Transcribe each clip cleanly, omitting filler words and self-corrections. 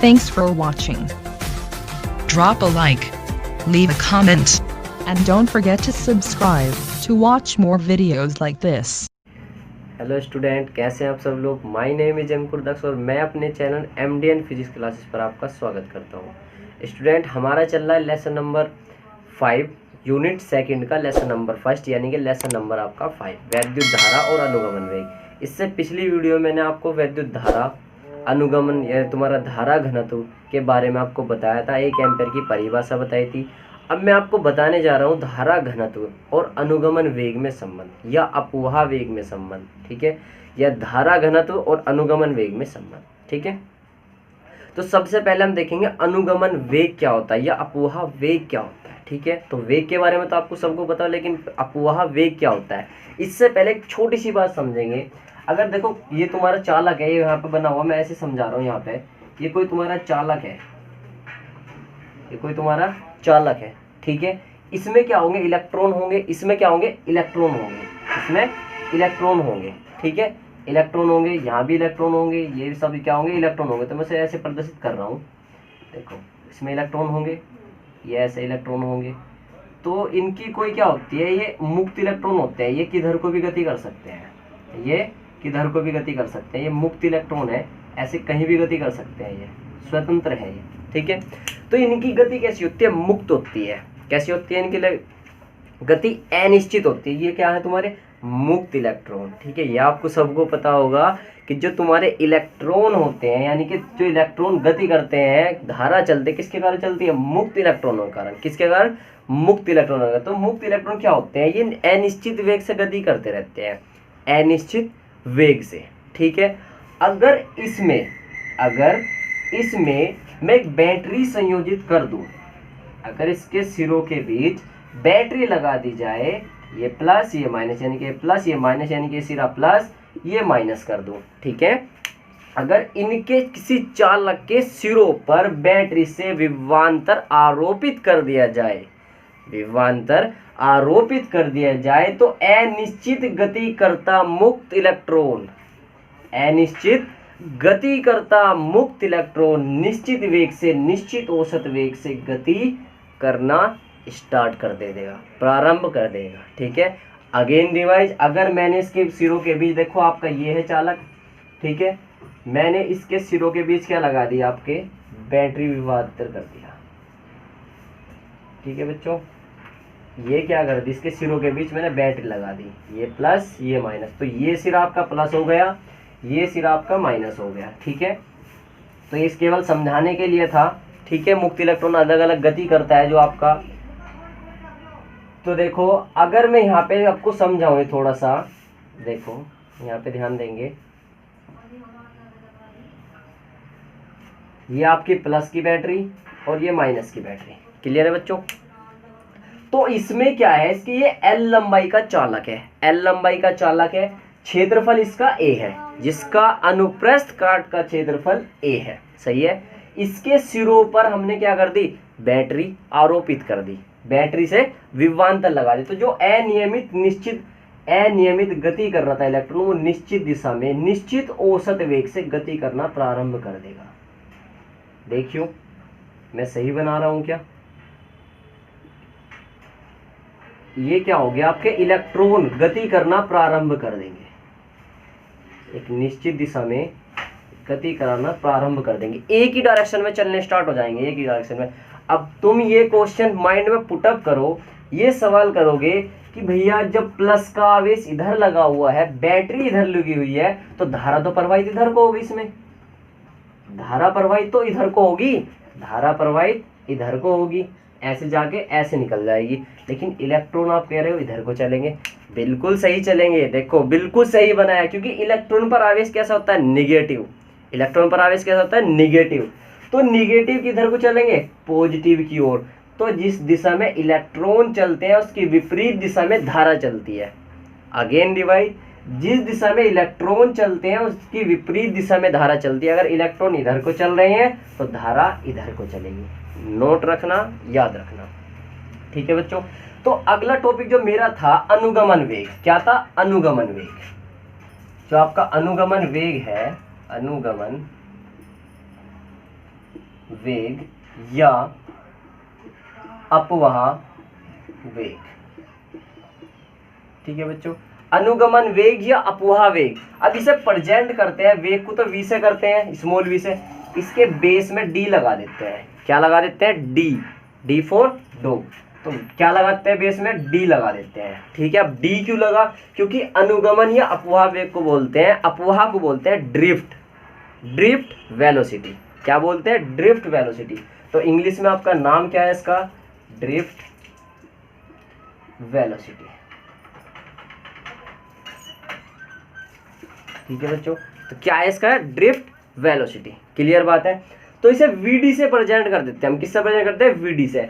Thanks for watching. Drop a like. Leave a comment. And don't forget to subscribe to watch more videos like this. Hello student, कैसे हैं आप सब लोग। My name is अंकुर दक्ष और मैं अपने channel MDN physics classes पर आपका स्वागत करता हूं। स्टूडेंट, हमारा चल रहा है लेसन नंबर 5 यूनिट सेकंड का लेसन नंबर फर्स्ट, यानी कि लेसन नंबर आपका 5 वैद्युत धारा और अनुगमन वेग। इससे पिछली वीडियो मैंने आपको वैद्युत धारा, अनुगमन या तुम्हारा धारा घनत्व के बारे में आपको बताया था, 1 एम्पीयर की परिभाषा बताई थी। अब मैं आपको बताने जा रहा हूँ धारा घनत्व और अनुगमन वेग में संबंध या अपवाह वेग में संबंध, ठीक है, या धारा घनत्व और अनुगमन वेग में संबंध, ठीक है। तो सबसे पहले हम देखेंगे अनुगमन वेग क्या होता है या अपवाह वेग क्या होता है, ठीक है। तो वेग के बारे में तो आपको सबको पता है, लेकिन अपवाह वेग क्या होता है इससे पहले एक छोटी सी बात समझेंगे। अगर देखो ये तुम्हारा चालक है, ये यहाँ पे बना हुआ, मैं ऐसे समझा रहा हूँ। यहाँ पे ये कोई तुम्हारा चालक है, ये कोई तुम्हारा चालक है, ठीक है। इसमें क्या होंगे, इलेक्ट्रॉन होंगे। इसमें क्या होंगे, इलेक्ट्रॉन होंगे। इसमें इलेक्ट्रॉन होंगे, ठीक है, इलेक्ट्रॉन होंगे। यहाँ भी इलेक्ट्रॉन होंगे, ये सब क्या होंगे, इलेक्ट्रॉन होंगे। तो मैं इसे ऐसे प्रदर्शित कर रहा हूँ, देखो इसमें इलेक्ट्रॉन होंगे, ये ऐसे इलेक्ट्रॉन होंगे। तो इनकी कोई क्या होती है, ये मुक्त इलेक्ट्रॉन होते हैं। ये किधर को भी गति कर सकते हैं, ये किधर को भी गति कर सकते हैं। ये मुक्त इलेक्ट्रॉन है, ऐसे कहीं भी गति कर सकते हैं, ये स्वतंत्र है ये, ठीक है। तो इनकी गति कैसी होती है, मुक्त होती है। कैसी होती है इनकी गति, अनिश्चित होती है। ये क्या है, तुम्हारे मुक्त इलेक्ट्रॉन, ठीक है। ये आपको सबको पता होगा कि जो तुम्हारे इलेक्ट्रॉन होते हैं, यानी कि जो इलेक्ट्रॉन गति करते हैं, धारा चलते किसके कारण चलती है, मुक्त इलेक्ट्रॉनों के कारण। किसके कारण, मुक्त इलेक्ट्रॉनों के कारण। तो मुक्त इलेक्ट्रॉन क्या होते हैं, ये अनिश्चित वेग से गति करते रहते हैं, अनिश्चित वेग से, ठीक है। अगर इसमें मैं एक बैटरी संयोजित कर दूं, अगर इसके सिरों के बीच बैटरी लगा दी जाए, ये प्लस ये माइनस, यानी कि प्लस ये माइनस, यानी कि सिरा प्लस ये माइनस कर दूं, ठीक है। अगर इनके किसी चालक के सिरों पर बैटरी से विभवांतर आरोपित कर दिया जाए, विभवांतर आरोपित कर दिया जाए, तो अनिश्चित गति करता मुक्त इलेक्ट्रॉन, अनिश्चित गति करता मुक्त इलेक्ट्रॉन निश्चित वेग से, निश्चित औसत वेग से गति करना स्टार्ट कर देगा, प्रारंभ कर देगा, ठीक है। अगेन रिवाइज, अगर मैंने इसके सिरों के बीच, देखो आपका ये है चालक, ठीक है, मैंने इसके सिरों के बीच क्या लगा दिया, आपके बैटरी विभवांतर कर दिया, ठीक है बच्चों। ये क्या कर दी, इसके सिरों के बीच मैंने बैटरी लगा दी, ये प्लस ये माइनस। तो ये सिरा आपका प्लस हो गया, ये सिरा आपका माइनस हो गया, ठीक है। तो ये केवल समझाने के लिए था, ठीक है। मुक्त इलेक्ट्रॉन अलग अलग गति करता है जो आपका। तो देखो अगर मैं यहाँ पे आपको समझाऊँ थोड़ा सा, देखो यहाँ पे ध्यान देंगे, ये आपकी प्लस की बैटरी और ये माइनस की बैटरी, क्लियर है बच्चों। तो इसमें क्या है, इसकी ये L लंबाई का चालक है, L लंबाई का चालक है, क्षेत्रफल इसका A है, जिसका अनुप्रस्थ काट का क्षेत्रफल A है, सही है। इसके सिरों पर हमने क्या कर दी, बैटरी आरोपित कर दी, बैटरी से विभवांतर लगा दी। तो जो अनियमित गति कर रहा था इलेक्ट्रॉन, वो निश्चित दिशा में निश्चित औसत वेग से गति करना प्रारंभ कर देगा। देखियो मैं सही बना रहा हूं क्या। ये क्या हो गया, आपके इलेक्ट्रॉन गति करना प्रारंभ कर देंगे, एक निश्चित दिशा में गति कराना प्रारंभ कर देंगे, एक ही डायरेक्शन में चलने स्टार्ट हो जाएंगे, एक ही डायरेक्शन में। अब तुम ये क्वेश्चन माइंड में पुटअप करो, ये सवाल करोगे कि भैया जब प्लस का आवेश इधर लगा हुआ है, बैटरी इधर लगी हुई है, तो धारा तो प्रवाहित इधर को होगी, इसमें धारा प्रवाहित तो इधर को होगी, धारा प्रवाहित इधर को होगी, ऐसे जाके ऐसे निकल जाएगी। लेकिन इलेक्ट्रॉन आप कह रहे हो इधर को चलेंगे, बिल्कुल सही चलेंगे। देखो बिल्कुल सही बनाया, क्योंकि इलेक्ट्रॉन पर आवेश कैसा होता है, निगेटिव। इलेक्ट्रॉन पर आवेश कैसा होता है, निगेटिव। तो निगेटिव किधर को चलेंगे, पॉजिटिव की ओर। तो जिस दिशा में इलेक्ट्रॉन चलते हैं उसकी विपरीत दिशा में धारा चलती है। अगेन डिवाइड, जिस दिशा में इलेक्ट्रॉन चलते हैं उसकी विपरीत दिशा में धारा चलती है। अगर इलेक्ट्रॉन इधर को चल रहे हैं तो धारा इधर को चलेगी। नोट रखना, याद रखना, ठीक है बच्चों। तो अगला टॉपिक जो मेरा था अनुगमन वेग, क्या था, अनुगमन वेग। जो आपका अनुगमन वेग है, अनुगमन वेग या अपवाह वेग। ठीक है बच्चों, अनुगमन वेग या अपवाह वेग। अब इसे प्रेजेंट करते हैं, वेग को तो v से करते हैं, स्मॉल v से, इसके बेस में d लगा देते हैं। क्या लगा देते हैं? d, d for dog. तो क्या लगाते हैं बेस में? d लगा देते हैं। ठीक है, अब d क्यों लगा? क्योंकि अनुगमन या अपवाह वेग को बोलते हैं, अपवाह को बोलते हैं ड्रिफ्ट, ड्रिफ्ट वेलोसिटी। क्या बोलते हैं? Drift velocity. तो इंग्लिश में आपका नाम क्या है इसका? Drift velocity. ठीक है बच्चों, तो क्या है इसका? Drift velocity. क्लियर बात है। तो इसे vd से प्रेजेंट कर देते हैं हम। किससे प्रेजेंट करते हैं? vd से।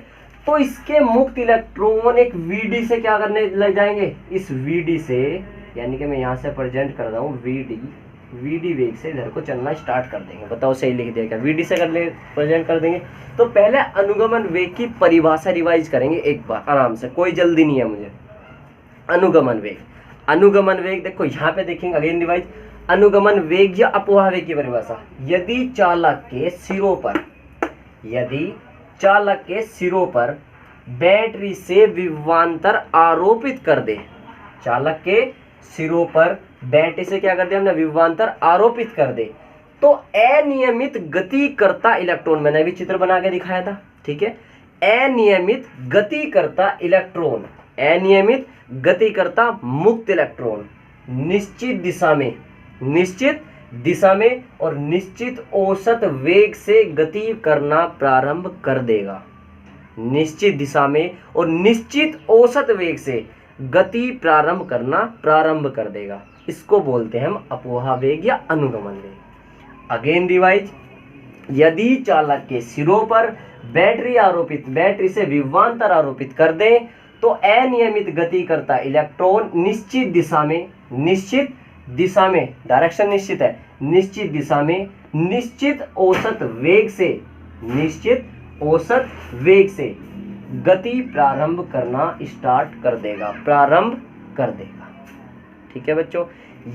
तो इसके मुक्त इलेक्ट्रॉन एक vd से क्या करने लग जाएंगे? इस vd से, यानी कि मैं यहाँ से प्रेजेंट कर रहा हूँ vd वेग से इधर को चलना स्टार्ट कर देंगे। बताओ सही लिख दिया क्या? vd से प्रेजेंट कर देंगे। तो पहले अनुगमन वेग की परिभाषा रिवाइज करेंगे एक बार आराम से, कोई जल्दी नहीं है मुझे। अनुगमन वेग, अनुगमन वेग देखो यहाँ पे देखेंगे, अगेन रिवाइज। अनुगमन वेग या अपवाह वेग की परिभाषा, यदि चालक के सिरों पर, यदि चालक के सिरों पर बैटरी से विभवांतर आरोपित कर दे, चालक के सिरों पर बैटरी से क्या कर दे हमने? विभवांतर आरोपित कर दे, तो अनियमित गति करता इलेक्ट्रॉन, मैंने अभी चित्र बना के दिखाया था। ठीक है, अनियमित गति करता इलेक्ट्रॉन, अनियमित गति करता मुक्त इलेक्ट्रॉन निश्चित दिशा में, निश्चित दिशा में और निश्चित औसत वेग से गति करना प्रारंभ कर देगा। निश्चित दिशा में और निश्चित औसत वेग से गति प्रारंभ करना प्रारंभ कर देगा। इसको बोलते हैं हम अपवाह वेग या अनुगमन वेग। अगेन रिवाइज, यदि चालक के सिरों पर बैटरी से विभवांतर आरोपित कर दें, तो अनियमित गति करता इलेक्ट्रॉन निश्चित दिशा में, निश्चित दिशा में, डायरेक्शन निश्चित है, निश्चित दिशा में निश्चित औसत वेग से, निश्चित औसत वेग से गति प्रारंभ करना स्टार्ट कर देगा, प्रारंभ कर देगा। ठीक है बच्चों,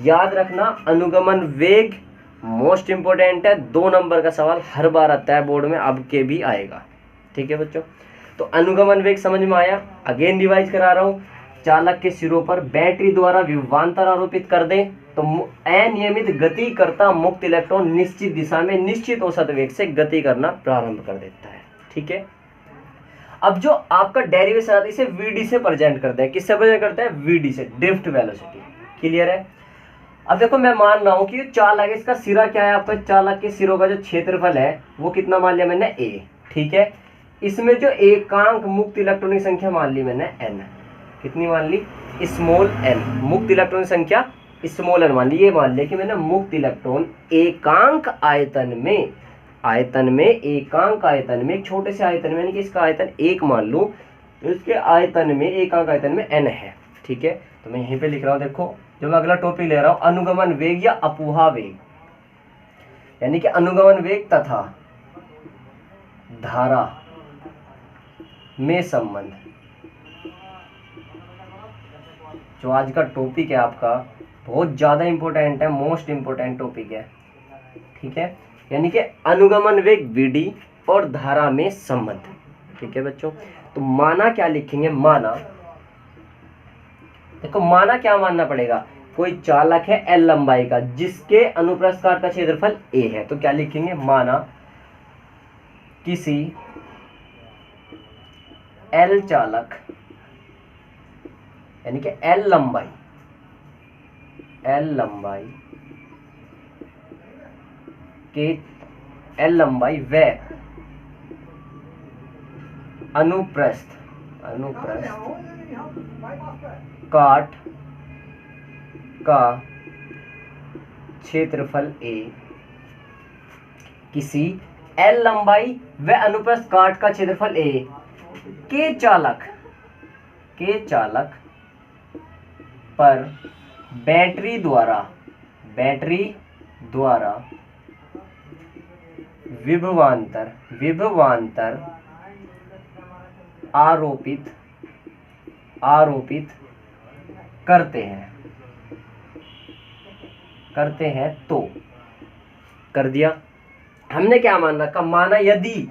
याद रखना अनुगमन वेग मोस्ट इंपोर्टेंट है। 2 नंबर का सवाल हर बार आता है बोर्ड में, अब के भी आएगा। ठीक है बच्चों, तो अनुगमन वेग समझ में आया। अगेन रिवाइज करा रहा हूँ, चालक के सिरों पर बैटरी द्वारा विभवांतर आरोपित कर दें, तो अनियमित गति करता मुक्त इलेक्ट्रॉन निश्चित दिशा में निश्चित औसत वेग से गति करना प्रारंभ कर देता है। ठीक है, अब जो आपका डेरिवेशन आता है इसे vd से प्रेजेंट करते हैं। किससे प्रेजेंट करते हैं? vd से, ड्रिफ्ट वेलोसिटी। क्लियर है। अब देखो मैं मान रहा हूँ कि चालक, इसका सिरा क्या है आपका? चालक के सिरों का जो क्षेत्रफल है वो कितना मान लिया मैंने? a। ठीक है, इसमें जो एकांक मुक्त इलेक्ट्रॉन की संख्या मान ली मैंने n। कितनी मान ली? Small n। मुक्त इलेक्ट्रॉन की संख्या स्मॉल n मान ली। ये मान लिया कि मैंने मुक्त इलेक्ट्रॉन एकांक आयतन में, आयतन में, एकांक आयतन में, एक छोटे से आयतन में, यानी कि इसका आयतन 1 मान लूं, तो इसके आयतन में, एकांक आयतन में n है। ठीक है, तो मैं यहीं पे लिख रहा हूं। देखो जो मैं अगला टॉपिक ले रहा हूं, अनुगमन वेग या अपवाह वेग, यानी कि अनुगमन वेग तथा धारा में संबंध। जो आज का टॉपिक है आपका बहुत ज्यादा इंपॉर्टेंट है, मोस्ट इंपॉर्टेंट टॉपिक है। ठीक है, यानी कि अनुगमन वेग vd और धारा में संबंध। ठीक है बच्चों, तो माना क्या लिखेंगे? माना, देखो माना क्या मानना पड़ेगा? कोई चालक है l लंबाई का जिसके अनुप्रस्थ काट का क्षेत्रफल a है, तो क्या लिखेंगे? माना किसी l चालक, यानी कि l लंबाई, l लंबाई के, l लंबाई व अनुप्रस्थ, काट का क्षेत्रफल a, किसी l लंबाई व अनुप्रस्थ काट का क्षेत्रफल a के चालक पर बैटरी द्वारा विभवांतर आरोपित करते हैं तो, कर दिया। हमने क्या मान रखा, माना यदि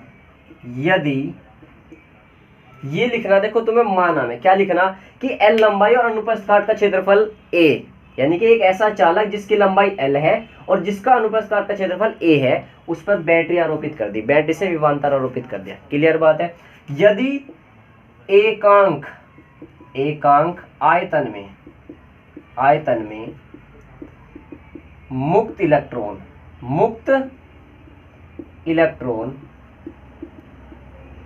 ये लिखना, देखो तुम्हें माना में क्या लिखना कि L लंबाई और अनुप्रस्थ काट का क्षेत्रफल A, यानी कि एक ऐसा चालक जिसकी लंबाई L है और जिसका अनुप्रस्थ काट का क्षेत्रफल A है, उस पर बैटरी आरोपित कर दी, बैटरी से विभवांतर आरोपित कर दिया। क्लियर बात है। यदि एकांक आयतन में मुक्त इलेक्ट्रॉन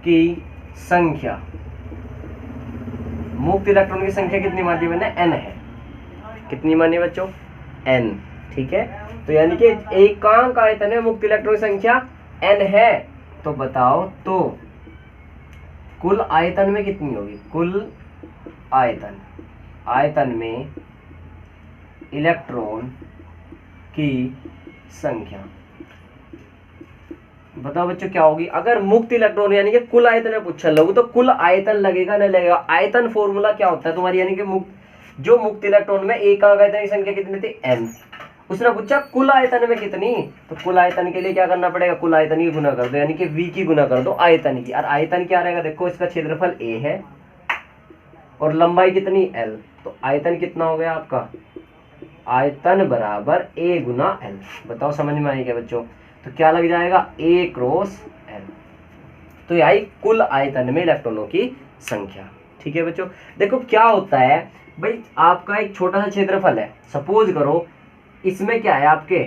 की संख्या, मुक्त इलेक्ट्रॉन की संख्या कितनी मानी मैंने, n है। कितनी मानी बच्चों, n। ठीक है, तो यानी कि एकांक आयतन में मुक्त इलेक्ट्रॉन की संख्या n है। तो बताओ तो कुल आयतन में कितनी होगी, कुल आयतन में इलेक्ट्रॉन की संख्या बताओ बच्चों क्या होगी। अगर मुक्त इलेक्ट्रॉन यानी कि कुल आयतन में पूछा लगू तो कुल आयतन लगेगा नहीं लगेगा। आयतन फॉर्मूला क्या होता है तुम्हारी, यानी कि मुक्त इलेक्ट्रॉन में एकांक आयतन की संख्या कितनी थी, n। उसने पूछा कुल आयतन में कितनी, तो कुल आयतन के लिए क्या करना पड़ेगा, कुल आयतन की गुना कर दो, यानी कि v की गुना कर दो आयतन की। और आयतन क्या रहेगा, देखो इसका क्षेत्रफल a है और लंबाई कितनी l, तो आयतन कितना हो गया आपका, आयतन बराबर a गुना l। बताओ समझ में आई क्या बच्चों, तो क्या लग जाएगा a क्रॉस l। तो यही कुल आयतन में इलेक्ट्रॉनों की संख्या। ठीक है बच्चों, देखो क्या होता है भाई, आपका एक छोटा सा क्षेत्रफल है, सपोज करो इसमें क्या है आपके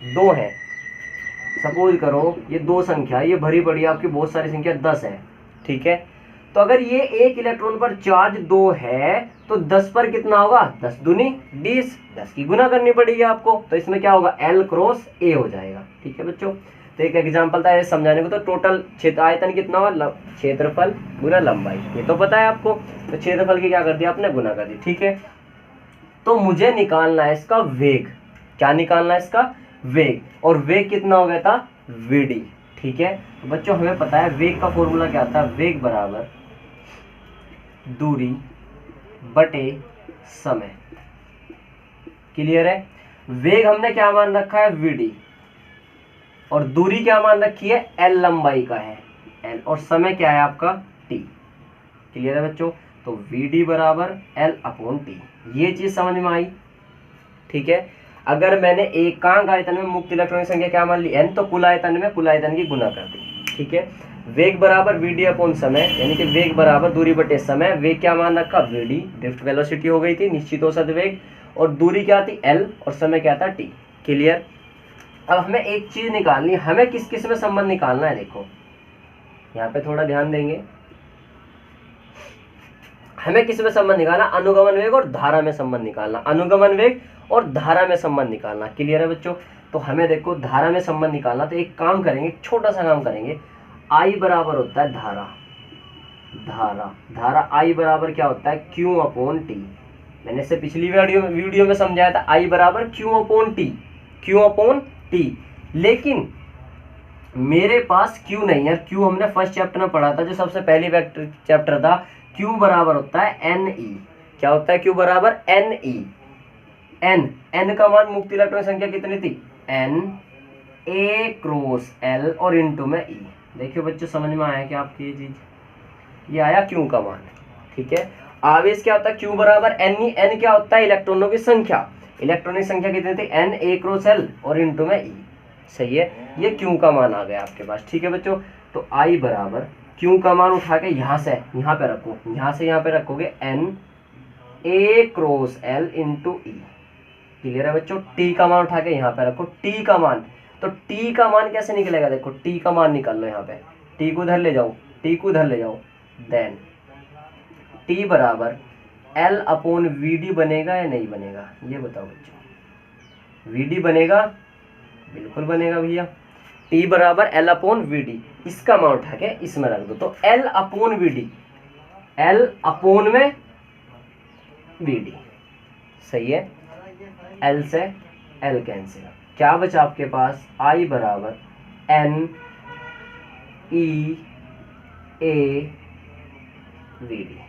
दो है, सपोज करो ये दो संख्या, ये भरी पड़ी आपकी बहुत सारी संख्या 10 है। ठीक है, तो अगर ये एक इलेक्ट्रॉन पर चार्ज 2 है तो 10 पर कितना होगा, 10 दूनी 20, 10 की गुना करनी पड़ेगी आपको। तो इसमें क्या होगा, L क्रॉस A हो जाएगा। ठीक है बच्चों, तो एक एग्जांपल था समझाने को, तो टोटल क्षेत्र आयतन कितना होगा, क्षेत्रफल गुना लंबाई, ये तो पता है आपको। तो क्षेत्रफल की क्या कर दिया आपने, गुना कर दी। ठीक है, तो मुझे निकालना है इसका वेग, क्या निकालना है इसका वेग, और वेग कितना हो गया था, Vd। ठीक है, तो बच्चों हमें पता है वेग का फॉर्मूला क्या आता है, वेग बराबर दूरी बटे समय। क्लियर है, वेग हमने क्या मान रखा है, Vd, और दूरी क्या मान रखी है, L लंबाई का है L, और समय क्या है आपका T। क्लियर है बच्चों, तो Vd बराबर L अपॉन T, ये चीज समझ में आई। ठीक है, अगर मैंने एकांक आयतन में मुक्त इलेक्ट्रॉन की संख्या क्या मान ली, n, तो कुल आयतन में कुल आयतन की गुना कर दी। ठीक है, वेग बराबर Vd अपॉन समय, यानी कि वेग बराबर दूरी बटे समय। वेग क्या मान रखा, Vd, ड्रिफ्ट वेलोसिटी हो गई थी, निश्चित औसत वेग, और दूरी क्या थी L, और समय क्या था T। क्लियर, अब हमें एक चीज निकालनी है, हमें किस किस में संबंध निकालना है, देखो यहाँ पे थोड़ा ध्यान देंगे, हमें किस में संबंध निकालना, अनुगमन वेग और धारा में संबंध निकालना, अनुगमन वेग और धारा में संबंध निकालना। क्लियर है बच्चों, तो हमें देखो धारा में संबंध निकालना, तो एक काम करेंगे, छोटा सा काम करेंगे। I बराबर होता है धारा I बराबर क्या होता है, Q अपॉन T। मैंने इससे पिछली वीडियो में समझाया था, I बराबर Q अपॉन T। लेकिन मेरे पास Q नहीं है, Q हमने फर्स्ट चैप्टर में पढ़ा था, जो सबसे पहली चैप्टर था। Q बराबर होता है Ne। क्या होता है Q बराबर Ne। n का मान मुक्त इलेक्ट्रॉन संख्या कितनी थी, n, A क्रॉस L और इंटू में E। देखियो बच्चों समझ में आया क्या आपकी ये चीज, ये आया Q का मान। ठीक है, आवेश क्या होता है, Q बराबर Ne। n क्या होता है, इलेक्ट्रॉनों की संख्या, इलेक्ट्रॉनिक संख्या कितनी थी, n, A क्रॉस L और इंटू में E। सही है, ये Q का मान आ गया आपके पास। ठीक है बच्चों, तो I बराबर Q का मान उठा के यहाँ से यहाँ पे रखो, यहाँ से यहाँ पे रखोगे n, A cross L into E। Clear है बच्चों, T का मान उठा के यहाँ पे रखो, T का मान, तो T का मान कैसे निकलेगा, देखो T का मान निकाल लो, यहाँ पे T को उधर ले जाओ, T को उधर ले जाओ, देन T बराबर L अपॉन Vd बनेगा या नहीं बनेगा, ये बताओ बच्चों। Vd बनेगा, बिल्कुल बनेगा भैया। T बराबर L अपॉन Vd, इसका मान उठा के इसमें रख दो, तो L upon Vd, L upon में Vd। सही है, L से L कैंसिल, क्या बचा आपके पास, I बराबर N E A Vd।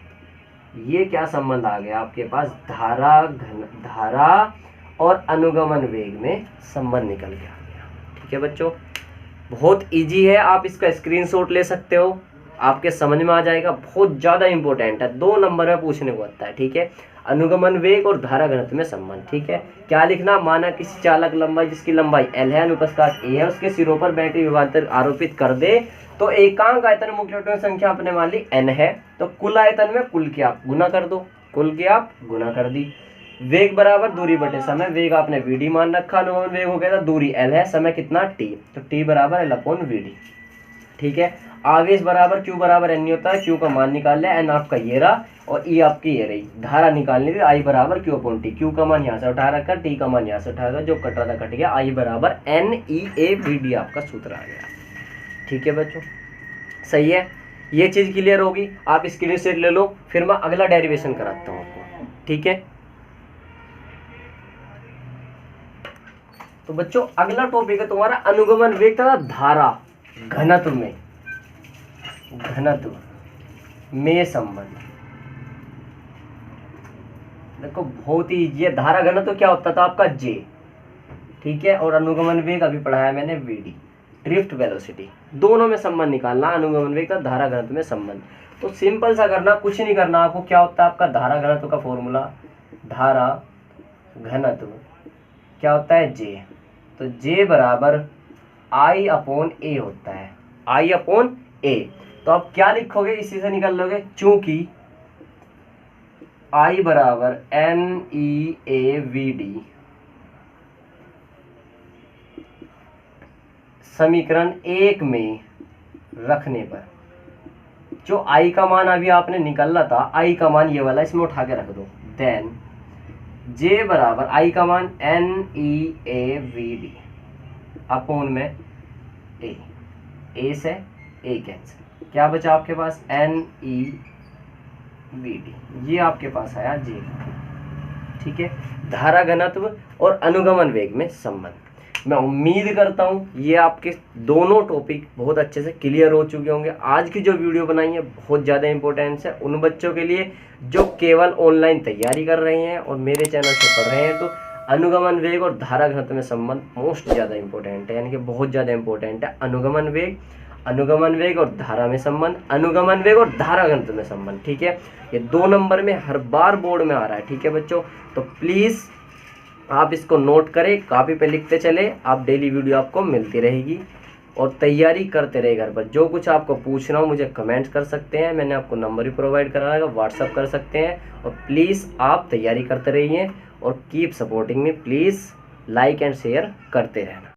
ये क्या संबंध आ गया आपके पास, धारा और अनुगमन वेग में संबंध निकल गया। ठीक है बच्चों, बहुत इजी है, आप इसका स्क्रीनशॉट ले सकते हो, आपके समझ में आ जाएगा। बहुत ज़्यादा इंपॉर्टेंट है, 2 नंबर में पूछने को आता है, ठीक है। अनुगमन वेग और धारा घनत्व में संबंध, ठीक है। क्या लिखना, माना किसी चालक लंबाई जिसकी लंबाई L है, अनुप्रस्थ A है, उसके सिरों पर बैटरी विभवांतर आरोपित कर दे तो एकांक आयतन मुख्य इलेक्ट्रॉन संख्या अपने मान ली n है, तो कुल आयतन में कुल की आप गुना कर दो, कुल की आप गुना कर दी। वेग बराबर दूरी बटे समय, वेग आपने vd मान रखा, अनुगमन वेग हो गया था दूरी L है, समय कितना t, तो t बराबर L/vd, ठीक है। आवेश बराबर q बराबर n होता है, q का मान निकाल लिया, n आपका ये रहा और e आपकी ये रही। धारा निकालनी थी, I बराबर q/t, q का मान यहाँ से उठा रखा, t का मान यहाँ से उठाया, जो कट रहा था कट गया, I बराबर NEAVD आपका सूत्र आ गया, ठीक है बच्चों, सही है। ये चीज़ क्लियर होगी, आप स्क्रीनशॉट ले लो, फिर मैं अगला डेरिवेशन कराता हूँ आपको, ठीक है। तो बच्चों अगला टॉपिक है तुम्हारा अनुगमन वेग तथा धारा घनत्व में संबंध। देखो बहुत ही इजी है, धारा घनत्व क्या होता था आपका J, ठीक है, और अनुगमन वेग अभी पढ़ाया मैंने VD, ड्रिफ्ट वेलोसिटी, दोनों में संबंध निकालना, अनुगमन वेग का धारा घनत्व में संबंध। तो सिंपल सा करना, कुछ नहीं करना आपको, क्या होता है आपका धारा घनत्व का फॉर्मूला, धारा घनत्व क्या होता है J, तो J बराबर I/A होता है, I/A। तो आप क्या लिखोगे, इसी से निकाल लोगे, चूंकि I बराबर NEAVD समीकरण 1 में रखने पर जो I का मान अभी आपने निकाला था, I का मान ये वाला इसमें उठा के रख दो, देन J बराबर I का मान NEAVD अपॉन में A से A कैंसिल, क्या बचा आपके पास NEVD, ये आपके पास आया J, ठीक है। धारा घनत्व और अनुगमन वेग में संबंध। मैं उम्मीद करता हूँ ये आपके दोनों टॉपिक बहुत अच्छे से क्लियर हो चुके होंगे। आज की जो वीडियो बनाई है बहुत ज़्यादा इंपॉर्टेंस है उन बच्चों के लिए जो केवल ऑनलाइन तैयारी कर रहे हैं और मेरे चैनल से पढ़ रहे हैं। तो अनुगमन वेग और धारा घनत्व में संबंध मोस्ट ज़्यादा इंपॉर्टेंट है, यानी कि बहुत ज़्यादा इंपॉर्टेंट है। अनुगमन वेग और धारा में संबंध, अनुगमन वेग और धारा घनत्व में संबंध, ठीक है। ये 2 नंबर में हर बार बोर्ड में आ रहा है, ठीक है बच्चों। तो प्लीज़ आप इसको नोट करें, कॉपी पे लिखते चले, आप डेली वीडियो आपको मिलती रहेगी और तैयारी करते रहे घर पर। जो कुछ आपको पूछना हो मुझे कमेंट कर सकते हैं, मैंने आपको नंबर भी प्रोवाइड करा है, व्हाट्सअप कर सकते हैं। और प्लीज़ आप तैयारी करते रहिए और keep supporting me, please like and share करते रहना।